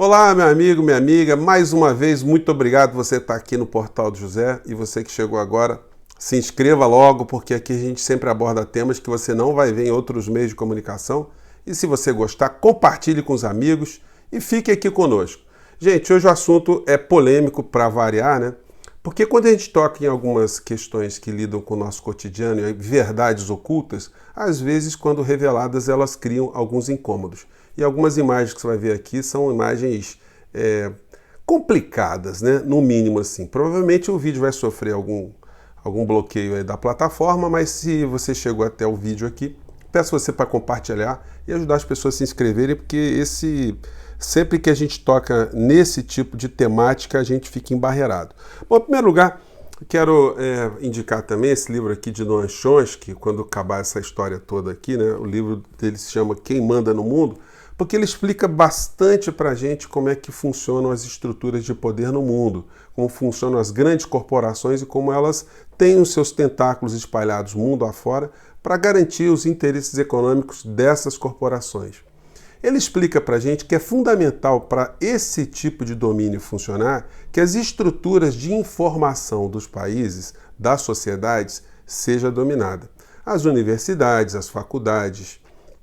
Olá, meu amigo, minha amiga, mais uma vez, muito obrigado por você estar aqui no Portal do José e você que chegou agora, se inscreva logo, porque aqui a gente sempre aborda temas que você não vai ver em outros meios de comunicação e se você gostar, compartilhe com os amigos e fique aqui conosco. Gente, hoje o assunto é polêmico para variar, né? Porque quando a gente toca em algumas questões que lidam com o nosso cotidiano e verdades ocultas, às vezes, quando reveladas, elas criam alguns incômodos. E algumas imagens que você vai ver aqui são imagens complicadas, né? No mínimo assim. Provavelmente o vídeo vai sofrer algum bloqueio aí da plataforma, mas se você chegou até o vídeo aqui, peço você para compartilhar e ajudar as pessoas a se inscreverem, porque sempre que a gente toca nesse tipo de temática, a gente fica embarreirado. Bom, em primeiro lugar, quero indicar também esse livro aqui de Noam Chomsky, quando acabar essa história toda aqui, né? O livro dele se chama Quem Manda no Mundo, porque ele explica bastante para a gente como é que funcionam as estruturas de poder no mundo, como funcionam as grandes corporações e como elas têm os seus tentáculos espalhados mundo afora para garantir os interesses econômicos dessas corporações. Ele explica para a gente que é fundamental para esse tipo de domínio funcionar que as estruturas de informação dos países, das sociedades, seja dominada. As universidades, as faculdades,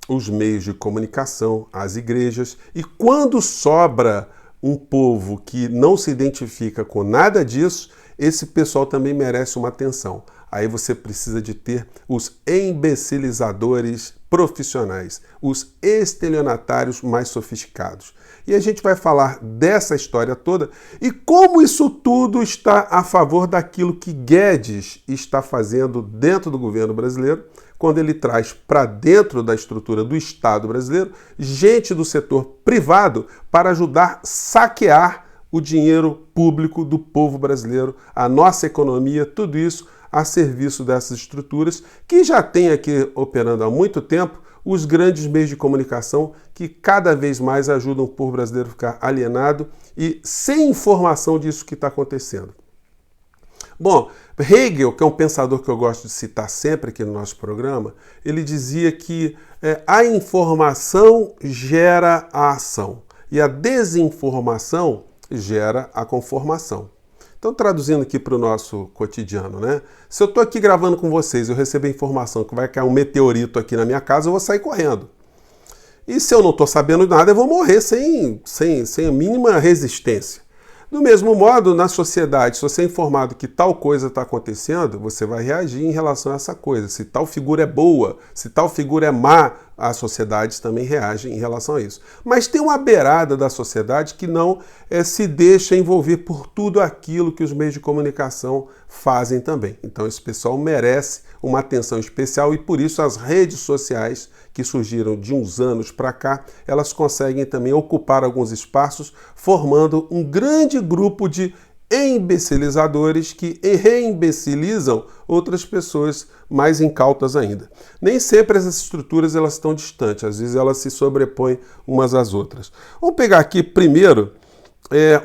os meios de comunicação, as igrejas. E quando sobra um povo que não se identifica com nada disso, esse pessoal também merece uma atenção. Aí você precisa de ter os imbecilizadores profissionais, os estelionatários mais sofisticados. E a gente vai falar dessa história toda e como isso tudo está a favor daquilo que Guedes está fazendo dentro do governo brasileiro, quando ele traz para dentro da estrutura do Estado brasileiro gente do setor privado para ajudar a saquear o dinheiro público do povo brasileiro, a nossa economia, tudo isso a serviço dessas estruturas que já tem aqui operando há muito tempo os grandes meios de comunicação que cada vez mais ajudam o povo brasileiro a ficar alienado e sem informação disso que está acontecendo. Bom, Hegel, que é um pensador que eu gosto de citar sempre aqui no nosso programa, ele dizia que a informação gera a ação e a desinformação gera a conformação. Então, traduzindo aqui para o nosso cotidiano, né? Se eu estou aqui gravando com vocês e eu receber informação que vai cair um meteorito aqui na minha casa, eu vou sair correndo. E se eu não estou sabendo nada, eu vou morrer sem a mínima resistência. Do mesmo modo, na sociedade, se você é informado que tal coisa está acontecendo, você vai reagir em relação a essa coisa. Se tal figura é boa, se tal figura é má, as sociedades também reagem em relação a isso. Mas tem uma beirada da sociedade que não se deixa envolver por tudo aquilo que os meios de comunicação fazem também. Então esse pessoal merece uma atenção especial e por isso as redes sociais que surgiram de uns anos para cá, elas conseguem também ocupar alguns espaços, formando um grande grupo de imbecilizadores que reimbecilizam outras pessoas mais incautas ainda. Nem sempre essas estruturas elas estão distantes, às vezes elas se sobrepõem umas às outras. Vamos pegar aqui primeiro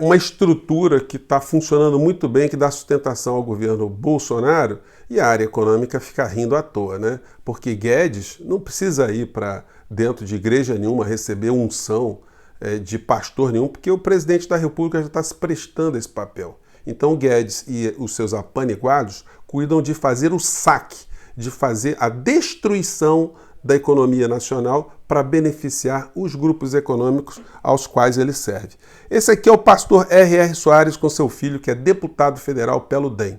uma estrutura que está funcionando muito bem, que dá sustentação ao governo Bolsonaro, e a área econômica fica rindo à toa, né? Porque Guedes não precisa ir para dentro de igreja nenhuma receber unção de pastor nenhum, porque o presidente da República já está se prestando a esse papel. Então Guedes e os seus apaniguados cuidam de fazer o saque, de fazer a destruição da economia nacional para beneficiar os grupos econômicos aos quais ele serve. Esse aqui é o pastor R.R. Soares com seu filho, que é deputado federal pelo DEM.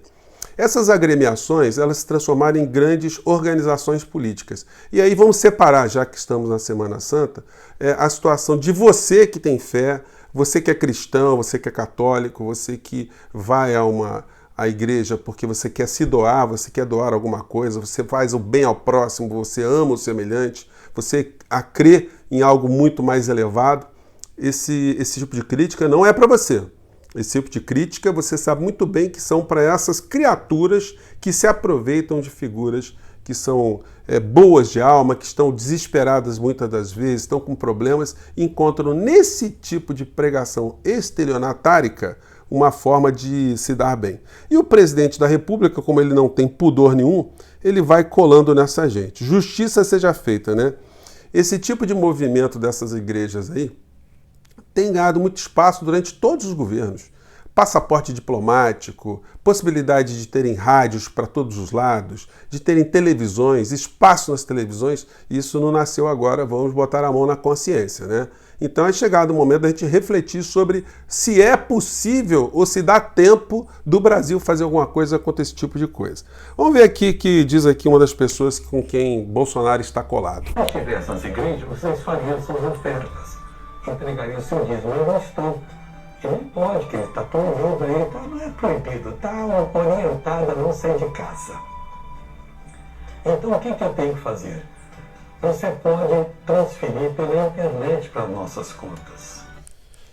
Essas agremiações, elas se transformaram em grandes organizações políticas. E aí vamos separar, já que estamos na Semana Santa, a situação de você que tem fé, você que é cristão, você que é católico, você que vai à igreja porque você quer se doar, você quer doar alguma coisa, você faz o bem ao próximo, você ama o semelhante, você crê em algo muito mais elevado. Esse tipo de crítica não é para você. Esse tipo de crítica você sabe muito bem que são para essas criaturas que se aproveitam de figuras que são boas de alma, que estão desesperadas muitas das vezes, estão com problemas, e encontram nesse tipo de pregação estelionatárica uma forma de se dar bem. E o presidente da República, como ele não tem pudor nenhum, ele vai colando nessa gente. Justiça seja feita, né? Esse tipo de movimento dessas igrejas aí tem ganhado muito espaço durante todos os governos. Passaporte diplomático, possibilidade de terem rádios para todos os lados, de terem televisões, espaço nas televisões, isso não nasceu agora, vamos botar a mão na consciência, né? Então é chegado o momento da gente refletir sobre se é possível ou se dá tempo do Brasil fazer alguma coisa contra esse tipo de coisa. Vamos ver aqui que diz aqui uma das pessoas com quem Bolsonaro está colado. Se tivesse essas igrejas, vocês fariam suas ofertas, entregariam seu dízimo. Eu não estou. E não pode, que está todo mundo aí, tá, não é proibido, está orientado a não sair de casa. Então o que eu tenho que fazer? Você pode transferir pela internet para nossas contas.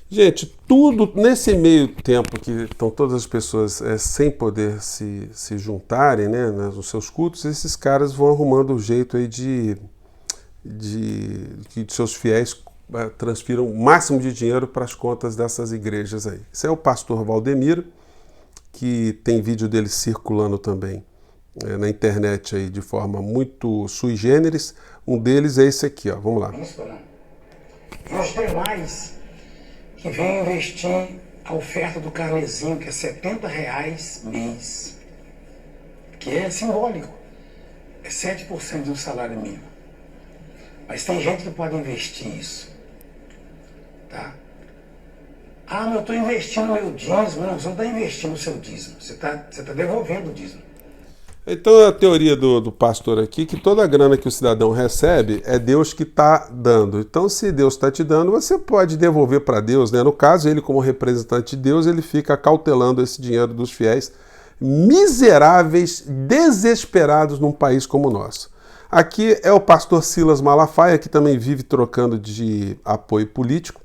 Gente, tudo nesse meio tempo que estão todas as pessoas sem poder se juntarem, né, nos seus cultos, esses caras vão arrumando o jeito aí de que seus fiéis transfiram o máximo de dinheiro para as contas dessas igrejas aí. Esse é o pastor Valdemiro, que tem vídeo dele circulando também na internet aí de forma muito sui generis. Um deles é esse aqui, ó. Vamos lá. E os demais que vêm investir a oferta do carnezinho, que é R$70 mês, que é simbólico, é 7% do salário mínimo. Mas tem gente que pode investir isso. Tá? Ah, mas eu estou investindo meu dízimo. Não, você não está investindo o seu dízimo. Você está devolvendo o dízimo. Então a teoria do pastor aqui, que toda a grana que o cidadão recebe é Deus que está dando. Então se Deus está te dando, você pode devolver para Deus, né? No caso, ele como representante de Deus, ele fica cautelando esse dinheiro dos fiéis miseráveis, desesperados num país como o nosso. Aqui é o pastor Silas Malafaia, que também vive trocando de apoio político.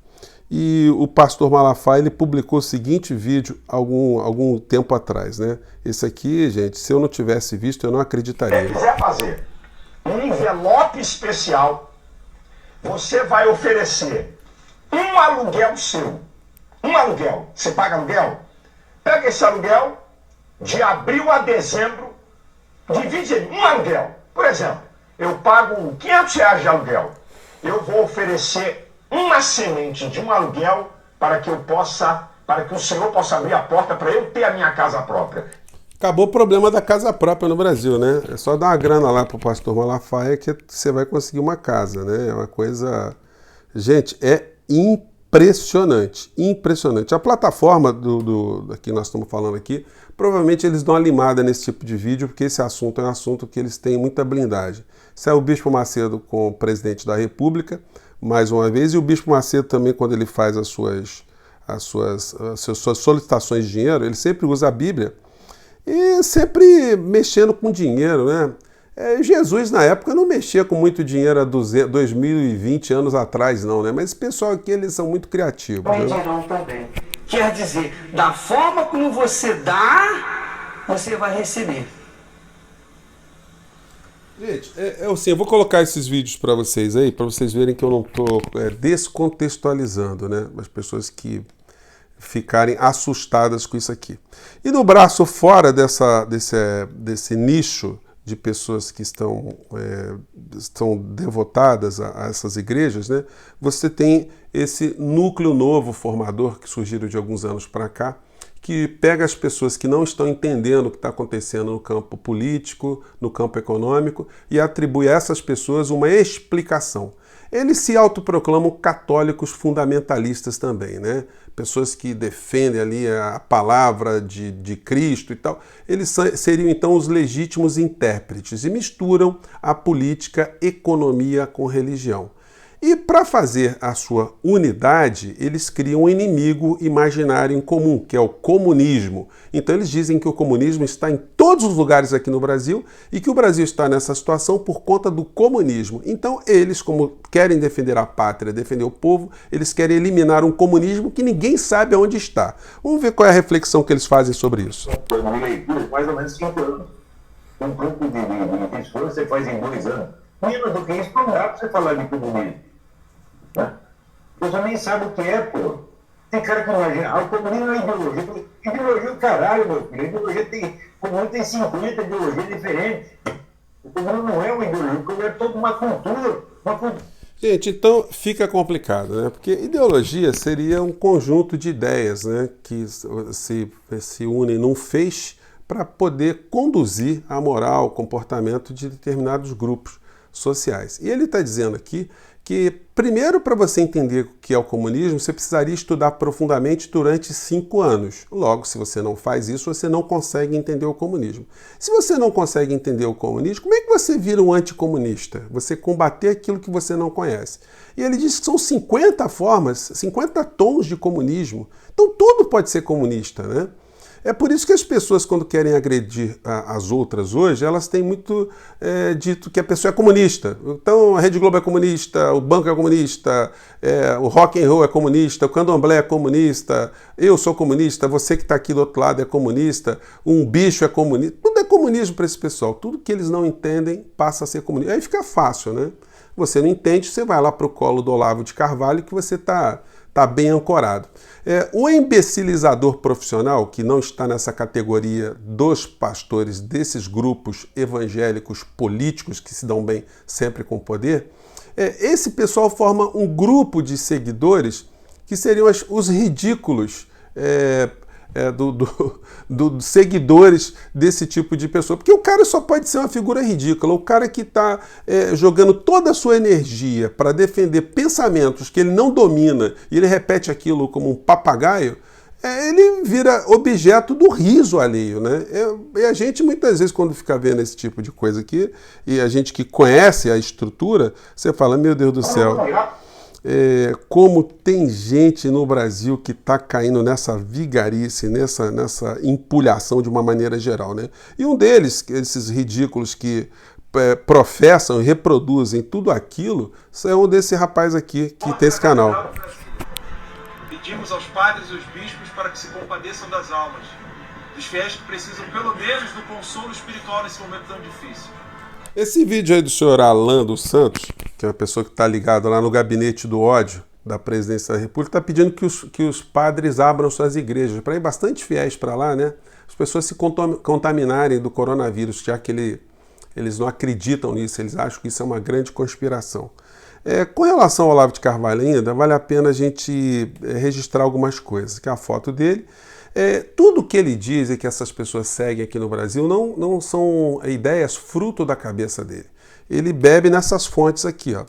E o pastor Malafaia, ele publicou o seguinte vídeo algum tempo atrás, né? Esse aqui, gente, se eu não tivesse visto, eu não acreditaria. Se quiser fazer um envelope especial, você vai oferecer um aluguel seu. Um aluguel. Você paga aluguel? Pega esse aluguel de abril a dezembro, divide em um aluguel. Por exemplo, eu pago R$500 de aluguel. Eu vou oferecer uma semente de um aluguel para que o Senhor possa abrir a porta para eu ter a minha casa própria. Acabou o problema da casa própria no Brasil, né? É só dar uma grana lá pro pastor Malafaia que você vai conseguir uma casa, né? É uma coisa... Gente, é impressionante, impressionante. A plataforma que nós estamos falando aqui, provavelmente eles dão uma limada nesse tipo de vídeo, porque esse assunto é um assunto que eles têm muita blindagem. Isso é o Bispo Macedo com o presidente da República, mais uma vez, e o Bispo Macedo também, quando ele faz as suas solicitações de dinheiro, ele sempre usa a Bíblia e sempre mexendo com dinheiro, né? Jesus, na época, não mexia com muito dinheiro há 2020 anos atrás, não, né? Mas esse pessoal aqui, eles são muito criativos. Pedirão também. Quer dizer, da forma como você dá, você vai receber. Gente, assim, eu vou colocar esses vídeos para vocês aí, para vocês verem que eu não estou descontextualizando, né? As pessoas que ficarem assustadas com isso aqui. E no braço fora desse nicho de pessoas que estão devotadas a essas igrejas, né? Você tem esse núcleo novo formador que surgiu de alguns anos para cá, que pega as pessoas que não estão entendendo o que está acontecendo no campo político, no campo econômico, e atribui a essas pessoas uma explicação. Eles se autoproclamam católicos fundamentalistas também, né? Pessoas que defendem ali a palavra de Cristo e tal. Eles seriam então os legítimos intérpretes e misturam a política, economia com religião. E para fazer a sua unidade, eles criam um inimigo imaginário em comum, que é o comunismo. Então eles dizem que o comunismo está em todos os lugares aqui no Brasil e que o Brasil está nessa situação por conta do comunismo. Então eles, como querem defender a pátria, defender o povo, eles querem eliminar um comunismo que ninguém sabe aonde está. Vamos ver qual é a reflexão que eles fazem sobre isso. Mais ou menos 5 anos. Um grupo de esforço você faz em 2 anos. Menos do que isso, não dá para você falar de comunismo. Você já nem sabe o que é, pô. Tem cara que imagina, o comunismo é ideologia. Ideologia é o caralho, meu filho. O comunismo tem 50 ideologias diferentes. O comunismo não é uma ideologia, o comunismo é toda uma cultura. Gente, então fica complicado, né? Porque ideologia seria um conjunto de ideias, né, que se unem num feixe para poder conduzir a moral, o comportamento de determinados grupos sociais. E ele está dizendo aqui que, primeiro, para você entender o que é o comunismo, você precisaria estudar profundamente durante 5 anos. Logo, se você não faz isso, você não consegue entender o comunismo. Se você não consegue entender o comunismo, como é que você vira um anticomunista? Você combater aquilo que você não conhece. E ele diz que são 50 formas, 50 tons de comunismo. Então, tudo pode ser comunista, né? É por isso que as pessoas, quando querem agredir as outras hoje, elas têm muito dito que a pessoa é comunista. Então, a Rede Globo é comunista, o banco é comunista, o rock and roll é comunista, o candomblé é comunista, eu sou comunista, você que está aqui do outro lado é comunista, um bicho é comunista. Tudo é comunismo para esse pessoal. Tudo que eles não entendem passa a ser comunista. Aí fica fácil, né? Você não entende, você vai lá para o colo do Olavo de Carvalho que você está bem ancorado. O imbecilizador profissional, que não está nessa categoria dos pastores desses grupos evangélicos políticos que se dão bem sempre com poder, esse pessoal forma um grupo de seguidores que seriam os ridículos dos seguidores desse tipo de pessoa. Porque o cara só pode ser uma figura ridícula. O cara que está jogando toda a sua energia para defender pensamentos que ele não domina e ele repete aquilo como um papagaio, ele vira objeto do riso alheio, né? E a gente, muitas vezes, quando fica vendo esse tipo de coisa aqui, e a gente que conhece a estrutura, você fala, meu Deus do céu, como tem gente no Brasil que está caindo nessa vigarice, nessa empulhação de uma maneira geral, né? E um deles, esses ridículos que professam e reproduzem tudo aquilo, é um desse rapaz aqui que tem esse canal. Pedimos aos padres e aos bispos para que se compadeçam das almas, dos fiéis que precisam pelo menos do consolo espiritual nesse momento tão difícil. Esse vídeo aí do senhor Alan dos Santos, que é uma pessoa que está ligada lá no gabinete do ódio da presidência da República, está pedindo que os padres abram suas igrejas, para ir bastante fiéis para lá, né? As pessoas se contaminarem do coronavírus, já que eles não acreditam nisso, eles acham que isso é uma grande conspiração. Com relação ao Olavo de Carvalho ainda, vale a pena a gente registrar algumas coisas, que é a foto dele. Tudo que ele diz e que essas pessoas seguem aqui no Brasil não são ideias fruto da cabeça dele. Ele bebe nessas fontes aqui, ó.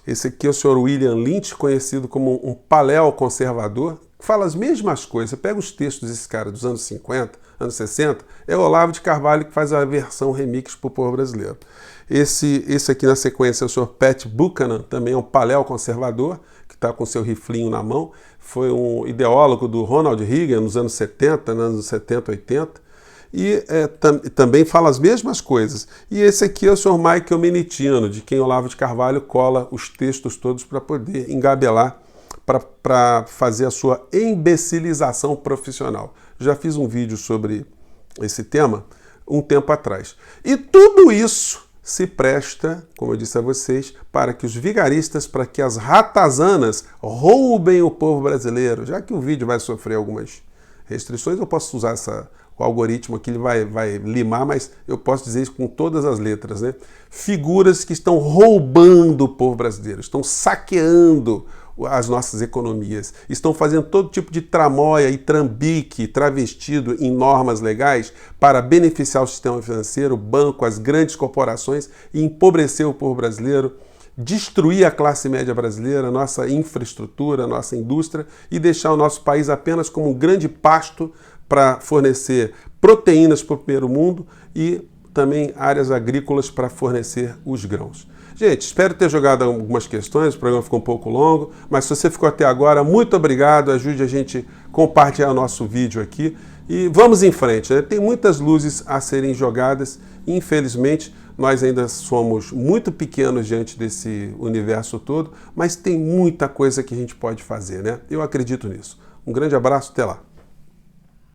Esse aqui é o senhor William Lynch, conhecido como um paleoconservador, que fala as mesmas coisas. Você pega os textos desse cara dos anos 50, anos 60, é o Olavo de Carvalho que faz a versão remix para o povo brasileiro. Esse aqui na sequência é o senhor Pat Buchanan, também é um paleoconservador, que está com seu riflinho na mão. Foi um ideólogo do Ronald Reagan nos anos 70, nos anos 70, 80, e também fala as mesmas coisas. E esse aqui é o senhor Michael Menitino, de quem Olavo de Carvalho cola os textos todos para poder engabelar, para fazer a sua imbecilização profissional. Já fiz um vídeo sobre esse tema um tempo atrás. E tudo isso se presta, como eu disse a vocês, para que os vigaristas, para que as ratazanas roubem o povo brasileiro. Já que o vídeo vai sofrer algumas restrições, eu posso usar o algoritmo aqui, ele vai limar, mas eu posso dizer isso com todas as letras, né? Figuras que estão roubando o povo brasileiro, estão saqueando as nossas economias, estão fazendo todo tipo de tramóia e trambique travestido em normas legais para beneficiar o sistema financeiro, o banco, as grandes corporações e empobrecer o povo brasileiro, destruir a classe média brasileira, a nossa infraestrutura, a nossa indústria e deixar o nosso país apenas como um grande pasto para fornecer proteínas para o primeiro mundo e também áreas agrícolas para fornecer os grãos. Gente, espero ter jogado algumas questões, o programa ficou um pouco longo, mas se você ficou até agora, muito obrigado, ajude a gente a compartilhar o nosso vídeo aqui e vamos em frente, né? Tem muitas luzes a serem jogadas e infelizmente nós ainda somos muito pequenos diante desse universo todo, mas tem muita coisa que a gente pode fazer, né? Eu acredito nisso. Um grande abraço, até lá!